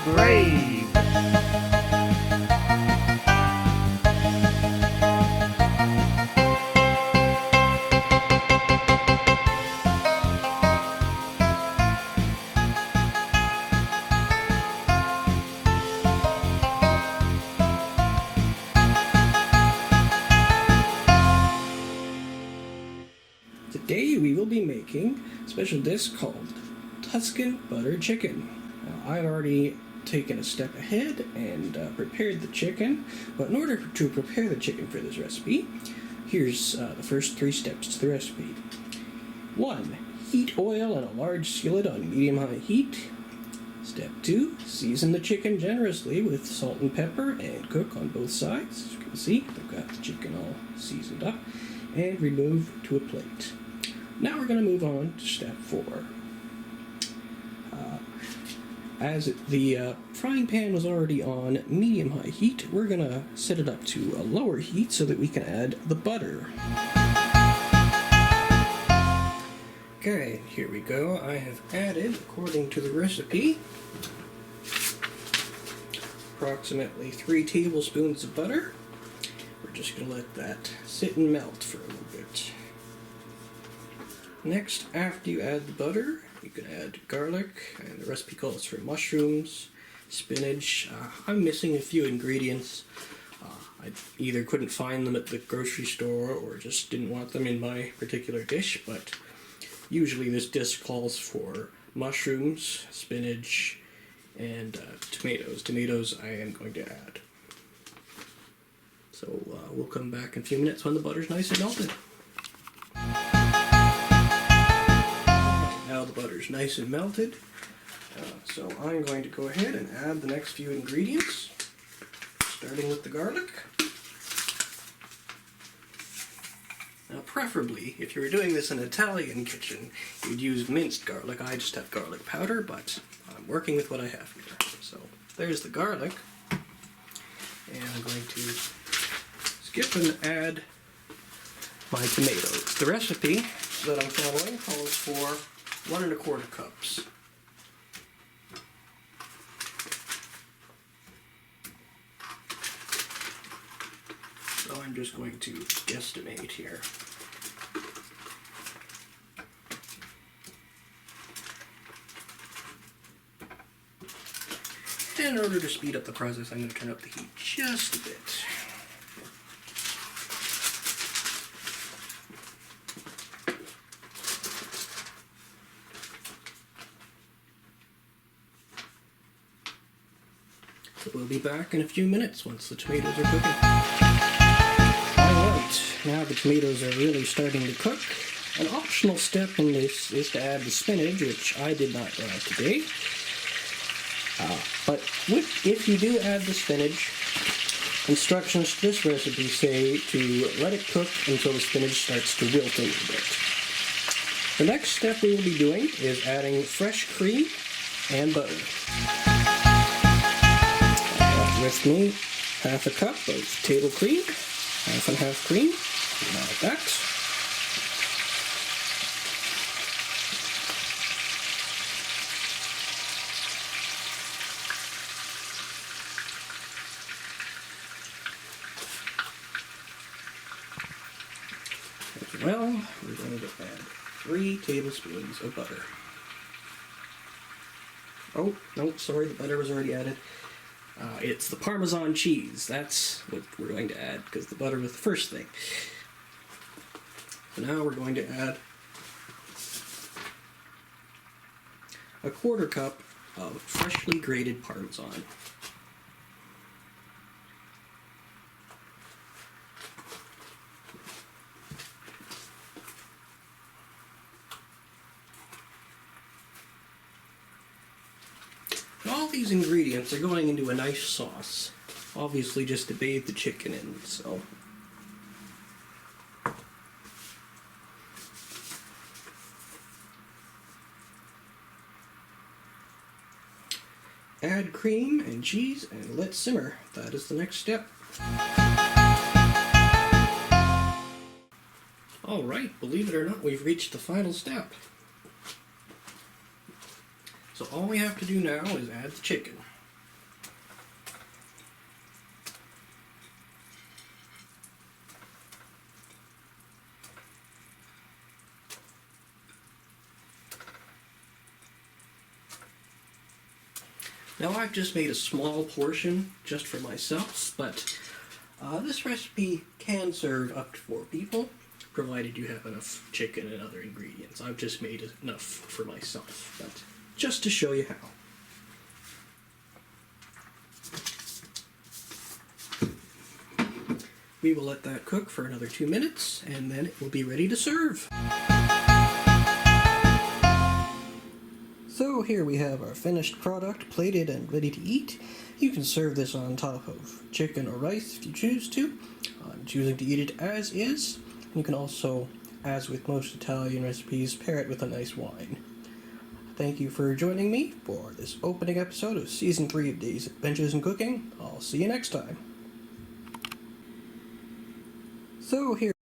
brave. Today we will be making a special dish called Tuscan butter chicken. Now, I'd already taken a step ahead and prepared the chicken, but in order to prepare the chicken for this recipe, here's the first 3 steps to the recipe. 1. Heat oil in a large skillet on medium-high heat. Step 2. Season the chicken generously with salt and pepper and cook on both sides. As you can see, I've got the chicken all seasoned up. And remove to a plate. Now we're going to move on to step 4. As the frying pan was already on medium-high heat, we're going to set it up to a lower heat so that we can add the butter. Okay, here we go. I have added, according to the recipe, approximately 3 tablespoons of butter. We're just going to let that sit and melt for a little bit. Next, after you add the butter, you can add garlic, and the recipe calls for mushrooms, spinach. I'm missing a few ingredients. I either couldn't find them at the grocery store or just didn't want them in my particular dish, but usually this dish calls for mushrooms, spinach, and tomatoes. Tomatoes I am going to add. So we'll come back in a few minutes when the butter's nice and melted. Now the butter's nice and melted, so I'm going to go ahead and add the next few ingredients, starting with the garlic. Now preferably, if you were doing this in an Italian kitchen, you'd use minced garlic. I just have garlic powder, but I'm working with what I have here. So there's the garlic, and I'm going to skip and add my tomatoes. The recipe that I'm following calls for 1 1/4 cups. So I'm just going to guesstimate here. And in order to speed up the process, I'm going to turn up the heat just a bit. So we'll be back in a few minutes once the tomatoes are cooking. Alright, now the tomatoes are really starting to cook. An optional step in this is to add the spinach, which I did not add today. But if you do add the spinach, instructions to this recipe say to let it cook until the spinach starts to wilt a little bit. The next step we will be doing is adding fresh cream and butter. With me, 1/2 cup of table cream, 1/2 and 1/2 cream, like that. As well, we're going to add 3 tablespoons of butter. Oh, no, sorry, the butter was already added. It's the Parmesan cheese. That's what we're going to add, because the butter was the first thing. So now we're going to add 1/4 cup of freshly grated Parmesan. All these ingredients are going into a nice sauce, obviously just to bathe the chicken in, so. Add cream and cheese and let simmer. That is the next step. Alright, believe it or not, we've reached the final step. So all we have to do now is add the chicken. Now I've just made a small portion just for myself, but this recipe can serve up to 4 people, provided you have enough chicken and other ingredients. I've just made enough for myself, but just to show you how. We will let that cook for another 2 minutes, and then it will be ready to serve. So here we have our finished product, plated and ready to eat. You can serve this on top of chicken or rice if you choose to. I'm choosing to eat it as is. You can also, as with most Italian recipes, pair it with a nice wine. Thank you for joining me for this opening episode of Season 3 of Days Adventures in Cooking. I'll see you next time. So here